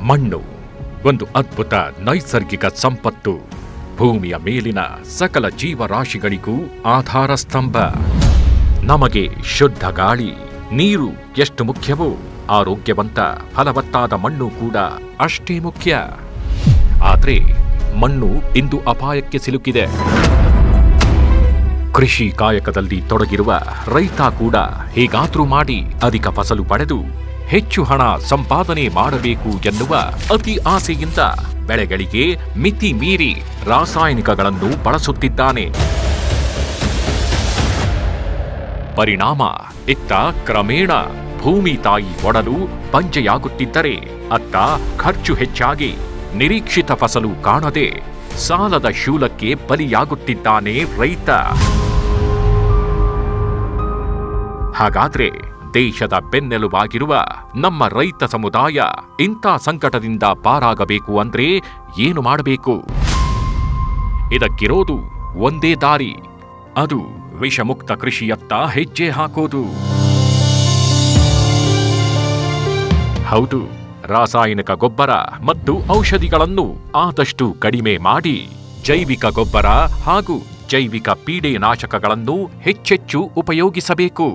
ಮಣ್ಣು ಒಂದು ಅದ್ಭುತ ನೈಸರ್ಗಿಕ ಸಂಪತ್ತು. ಭೂಮಿಯ ಮೇಲಿನ ಸಕಲ ಜೀವರಾಶಿಗಳಿಗೂ ಆಧಾರ ಸ್ತಂಭ. ನಮಗೆ ಶುದ್ಧ ಗಾಳಿ, ನೀರು ಎಷ್ಟು ಮುಖ್ಯವೋ ಆರೋಗ್ಯವಂತ ಫಲವತ್ತಾದ ಮಣ್ಣು ಕೂಡ ಅಷ್ಟೇ ಮುಖ್ಯ. ಆದರೆ ಮಣ್ಣು ಇಂದು ಅಪಾಯಕ್ಕೆ ಸಿಲುಕಿದೆ. ಕೃಷಿ ಕಾಯಕದಲ್ಲಿ ತೊಡಗಿರುವ ರೈತ ಕೂಡ ಹೇಗಾದ್ರೂ ಮಾಡಿ ಅಧಿಕ ಫಸಲು ಪಡೆದು ಹೆಚ್ಚು ಹಣ ಸಂಪಾದನೆ ಮಾಡಬೇಕು ಎನ್ನುವ ಅತಿ ಆಸೆಯಿಂದ ಬೆಳೆಗಳಿಗೆ ಮಿತಿ ಮೀರಿ ರಾಸಾಯನಿಕಗಳನ್ನು ಬಳಸುತ್ತಿದ್ದಾನೆ. ಪರಿಣಾಮ ಇತ್ತ ಕ್ರಮೇಣ ಭೂಮಿ ತಾಯಿ ಒಡಲು ಬಂಜೆಯಾಗುತ್ತಿದ್ದರೆ, ಅತ್ತ ಖರ್ಚು ಹೆಚ್ಚಾಗಿ ನಿರೀಕ್ಷಿತ ಫಸಲು ಕಾಣದೆ ಸಾಲದ ಶೂಲಕ್ಕೆ ಬಲಿಯಾಗುತ್ತಿದ್ದಾನೆ ರೈತ. ಹಾಗಾದ್ರೆ ದೇಶದ ಬೆನ್ನೆಲುಬಾಗಿರುವ ನಮ್ಮ ರೈತ ಸಮುದಾಯ ಇಂಥ ಸಂಕಟದಿಂದ ಪಾರಾಗಬೇಕು ಅಂದ್ರೆ ಏನು ಮಾಡಬೇಕು? ಇದಕ್ಕಿರೋದು ಒಂದೇ ದಾರಿ, ಅದು ವಿಷಮುಕ್ತ ಕೃಷಿಯತ್ತ ಹೆಜ್ಜೆ ಹಾಕೋದು. ಹೌದು, ರಾಸಾಯನಿಕ ಗೊಬ್ಬರ ಮತ್ತು ಔಷಧಿಗಳನ್ನು ಆದಷ್ಟು ಕಡಿಮೆ ಮಾಡಿ ಜೈವಿಕ ಗೊಬ್ಬರ ಹಾಗೂ ಜೈವಿಕ ಪೀಡೆನಾಶಕಗಳನ್ನು ಹೆಚ್ಚೆಚ್ಚು ಉಪಯೋಗಿಸಬೇಕು.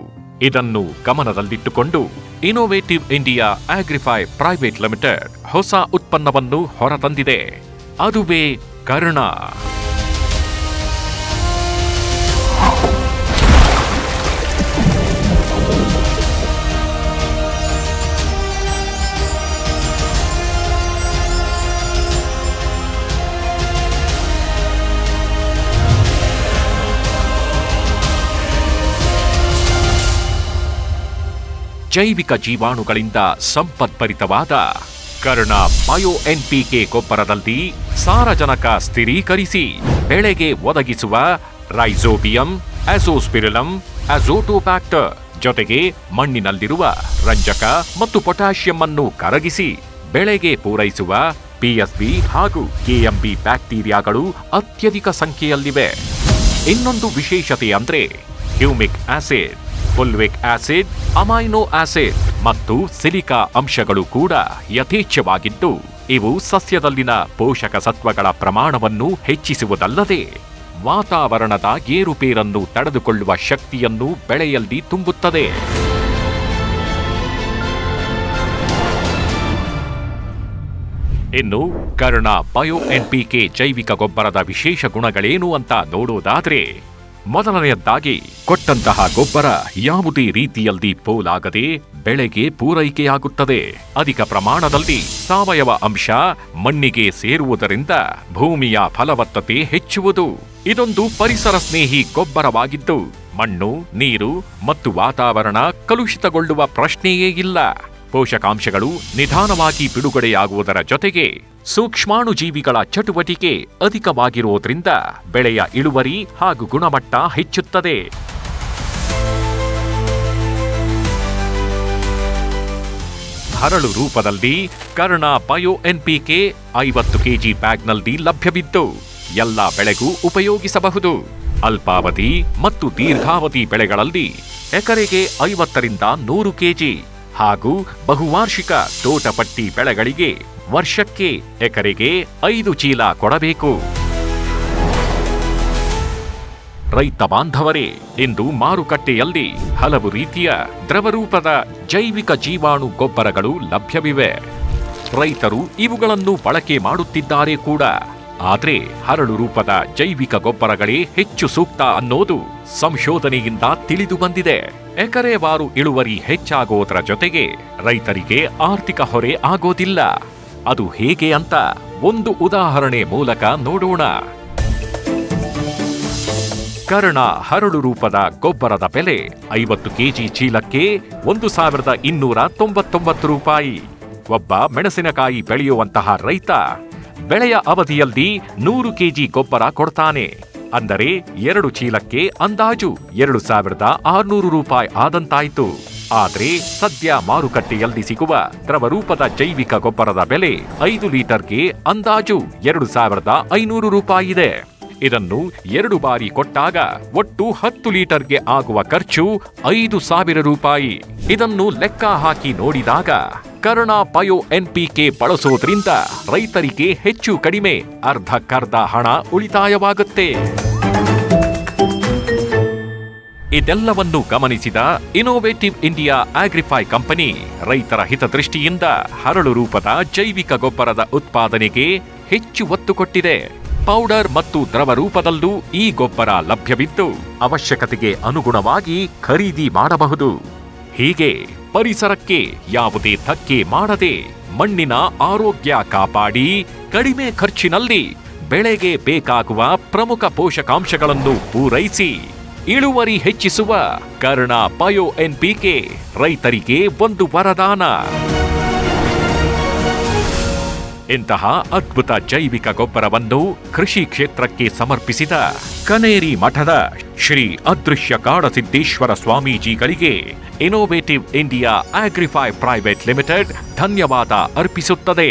ಇದನ್ನು ಗಮನದಲ್ಲಿಟ್ಟುಕೊಂಡು innovative India Agrify private limited ಹೊಸ ಉತ್ಪನ್ನವನ್ನು ಹೊರತಂದಿದೆ. ಅದುವೇ ಕರ್ಣ. ಜೈವಿಕ ಜೀವಾಣುಗಳಿಂದ ಸಂಪದ್ಭರಿತವಾದ ಕರ್ಣ ಬಯೋ ಎನ್ಪಿಕೆ ಗೊಬ್ಬರದಲ್ಲಿ ಸಾರಜನಕ ಸ್ಥಿರೀಕರಿಸಿ ಬೆಳೆಗೆ ಒದಗಿಸುವ ರೈಜೋಬಿಯಂ, ಅಜೋಸ್ಪಿರಿಲಂ, ಅಜೋಟೋಬ್ಯಾಕ್ಟರ್ ಜೊತೆಗೆ ಮಣ್ಣಿನಲ್ಲಿರುವ ರಂಜಕ ಮತ್ತು ಪೊಟ್ಯಾಷಿಯಂ ಅನ್ನು ಕರಗಿಸಿ ಬೆಳೆಗೆ ಪೂರೈಸುವ ಪಿಎಸ್ಬಿ ಹಾಗೂ ಕೆಎಂಬಿ ಬ್ಯಾಕ್ಟೀರಿಯಾಗಳು ಅತ್ಯಧಿಕ ಸಂಖ್ಯೆಯಲ್ಲಿವೆ. ಇನ್ನೊಂದು ವಿಶೇಷತೆ ಅಂದ್ರೆ humic acid, fulvic acid, amino acid ಮತ್ತು ಸಿಲಿಕಾ ಅಂಶಗಳು ಕೂಡ ಯಥೇಚ್ಛವಾಗಿದ್ದು, ಇವು ಸಸ್ಯದಲ್ಲಿನ ಪೋಷಕ ಸತ್ವಗಳ ಪ್ರಮಾಣವನ್ನು ಹೆಚ್ಚಿಸುವುದಲ್ಲದೆ ವಾತಾವರಣದ ಏರುಪೇರನ್ನು ತಡೆದುಕೊಳ್ಳುವ ಶಕ್ತಿಯನ್ನು ಬೆಳೆಯಲ್ಲಿ ತುಂಬುತ್ತದೆ. ಇನ್ನು ಕರ್ಣ ಬಯೋ ಎನ್ಪಿಕೆ ಜೈವಿಕ ಗೊಬ್ಬರದ ವಿಶೇಷ ಗುಣಗಳೇನು ಅಂತ ನೋಡೋದಾದ್ರೆ, ಮೊದಲನೆಯದ್ದಾಗಿ ಕೊಟ್ಟಂತಹ ಗೊಬ್ಬರ ಯಾವುದೇ ರೀತಿಯಲ್ಲಿ ಪೋಲಾಗದೆ ಬೆಳೆಗೆ ಪೂರೈಕೆಯಾಗುತ್ತದೆ. ಅಧಿಕ ಪ್ರಮಾಣದಲ್ಲಿ ಸಾವಯವ ಅಂಶ ಮಣ್ಣಿಗೆ ಸೇರುವುದರಿಂದ ಭೂಮಿಯ ಫಲವತ್ತತೆ ಹೆಚ್ಚುವುದು. ಇದೊಂದು ಪರಿಸರ ಸ್ನೇಹಿ ಗೊಬ್ಬರವಾಗಿದ್ದು ಮಣ್ಣು, ನೀರು ಮತ್ತು ವಾತಾವರಣ ಕಲುಷಿತಗೊಳ್ಳುವ ಪ್ರಶ್ನೆಯೇ ಇಲ್ಲ. ಪೋಷಕಾಂಶಗಳು ನಿಧಾನವಾಗಿ ಬಿಡುಗಡೆಯಾಗುವುದರ ಜೊತೆಗೆ ಸೂಕ್ಷ್ಮಾಣುಜೀವಿಗಳ ಚಟುವಟಿಕೆ ಅಧಿಕವಾಗಿರುವುದರಿಂದ ಬೆಳೆಯ ಇಳುವರಿ ಹಾಗೂ ಗುಣಮಟ್ಟ ಹೆಚ್ಚುತ್ತದೆ. ಹರಳು ರೂಪದಲ್ಲಿ ಕರ್ಣ ಬಯೋ ಎನ್ಪಿಕೆ 50 ಕೆಜಿ ಬ್ಯಾಗ್ನಲ್ಲಿ ಲಭ್ಯವಿದ್ದು ಎಲ್ಲ ಬೆಳೆಗೂ ಉಪಯೋಗಿಸಬಹುದು. ಅಲ್ಪಾವಧಿ ಮತ್ತು ದೀರ್ಘಾವಧಿ ಬೆಳೆಗಳಲ್ಲಿ ಎಕರೆಗೆ 50 ರಿಂದ 100 ಕೆಜಿ ಹಾಗೂ ಬಹುವಾರ್ಷಿಕ ತೋಟಪಟ್ಟಿ ಬೆಳೆಗಳಿಗೆ ವರ್ಷಕ್ಕೆ ಎಕರೆಗೆ 5 ಚೀಲ ಕೊಡಬೇಕು. ರೈತ ಬಾಂಧವರೇ, ಇಂದು ಮಾರುಕಟ್ಟೆಯಲ್ಲಿ ಹಲವು ರೀತಿಯ ದ್ರವರೂಪದ ಜೈವಿಕ ಜೀವಾಣು ಗೊಬ್ಬರಗಳು ಲಭ್ಯವಿವೆ. ರೈತರು ಇವುಗಳನ್ನು ಬಳಕೆ ಮಾಡುತ್ತಿದ್ದಾರೆ ಕೂಡ. ಆದ್ರೆ ಹರಳು ರೂಪದ ಜೈವಿಕ ಗೊಬ್ಬರಗಳೇ ಹೆಚ್ಚು ಸೂಕ್ತ ಅನ್ನೋದು ಸಂಶೋಧನೆಯಿಂದ ತಿಳಿದು ಬಂದಿದೆ. ಎಕರೆವಾರು ಇಳುವರಿ ಹೆಚ್ಚಾಗೋದರ ಜೊತೆಗೆ ರೈತರಿಗೆ ಆರ್ಥಿಕ ಹೊರೆ ಆಗೋದಿಲ್ಲ. ಅದು ಹೇಗೆ ಅಂತ ಒಂದು ಉದಾಹರಣೆ ಮೂಲಕ ನೋಡೋಣ. ಕರ್ಣ ಹರಳು ರೂಪದ ಗೊಬ್ಬರದ ಬೆಲೆ 50 ಕೆಜಿ ಚೀಲಕ್ಕೆ 1299 ರೂಪಾಯಿ. ಒಬ್ಬ ಮೆಣಸಿನಕಾಯಿ ಬೆಳೆಯುವಂತಹ ರೈತ ಬೆಳೆಯ ಅವಧಿಯಲ್ಲಿ 100 ಕೆಜಿ ಗೊಬ್ಬರ ಕೊಡ್ತಾನೆ. ಅಂದರೆ 2 ಚೀಲಕ್ಕೆ ಅಂದಾಜು 2600 ರೂಪಾಯಿ ಆದಂತಾಯ್ತು. ಆದ್ರೆ ಸದ್ಯ ಮಾರುಕಟ್ಟೆಯಲ್ಲಿ ಸಿಗುವ ದ್ರವರೂಪದ ಜೈವಿಕ ಗೊಬ್ಬರದ ಬೆಲೆ 5 ಲೀಟರ್ಗೆ ಅಂದಾಜು 2500 ರೂಪಾಯಿ ಇದೆ. ಇದನ್ನು 2 ಬಾರಿ ಕೊಟ್ಟಾಗ ಒಟ್ಟು 10 ಲೀಟರ್ಗೆ ಆಗುವ ಖರ್ಚು 5000 ರೂಪಾಯಿ. ಇದನ್ನು ಲೆಕ್ಕ ಹಾಕಿ ನೋಡಿದಾಗ ಕರ್ಣ ಬಯೋ NPK ಬಳಸೋದ್ರಿಂದ ರೈತರಿಗೆ ಹೆಚ್ಚು ಕಡಿಮೆ ಅರ್ಧಕ್ಕರ್ಧ ಹಣ ಉಳಿತಾಯವಾಗುತ್ತೆ. ಇದೆಲ್ಲವನ್ನು ಗಮನಿಸಿದ ಇನ್ನೋವೇಟಿವ್ ಇಂಡಿಯಾ ಆಗ್ರಿಫೈ ಕಂಪನಿ ರೈತರ ಹಿತದೃಷ್ಟಿಯಿಂದ ಹರಳು ರೂಪದ ಜೈವಿಕ ಗೊಬ್ಬರದ ಉತ್ಪಾದನೆಗೆ ಹೆಚ್ಚು ಒತ್ತು ಕೊಟ್ಟಿದೆ. ಪೌಡರ್ ಮತ್ತು ದ್ರವ ರೂಪದಲ್ಲೂ ಈ ಗೊಬ್ಬರ ಲಭ್ಯವಿದ್ದು ಅವಶ್ಯಕತೆಗೆ ಅನುಗುಣವಾಗಿ ಖರೀದಿ ಮಾಡಬಹುದು. ಹೀಗೆ ಪರಿಸರಕ್ಕೆ ಯಾವುದೇ ಧಕ್ಕೆ ಮಾಡದೆ ಮಣ್ಣಿನ ಆರೋಗ್ಯ ಕಾಪಾಡಿ ಕಡಿಮೆ ಖರ್ಚಿನಲ್ಲಿ ಬೆಳೆಗೆ ಬೇಕಾಗುವ ಪ್ರಮುಖ ಪೋಷಕಾಂಶಗಳನ್ನು ಪೂರೈಸಿ ಇಳುವರಿ ಹೆಚ್ಚಿಸುವ ಕರ್ಣ ಬಯೋ NPK ರೈತರಿಗೆ ಒಂದು ವರದಾನ. ಇಂತಹ ಅದ್ಭುತ ಜೈವಿಕ ಗೊಬ್ಬರವನ್ನು ಕೃಷಿ ಕ್ಷೇತ್ರಕ್ಕೆ ಸಮರ್ಪಿಸಿದ ಕನೇರಿ ಮಠದ ಶ್ರೀ ಅದೃಶ್ಯ ಕಾಡಸಿದ್ದೇಶ್ವರ ಸ್ವಾಮೀಜಿಗಳಿಗೆ innovative India Agrify private limited ಧನ್ಯವಾದ ಅರ್ಪಿಸುತ್ತದೆ.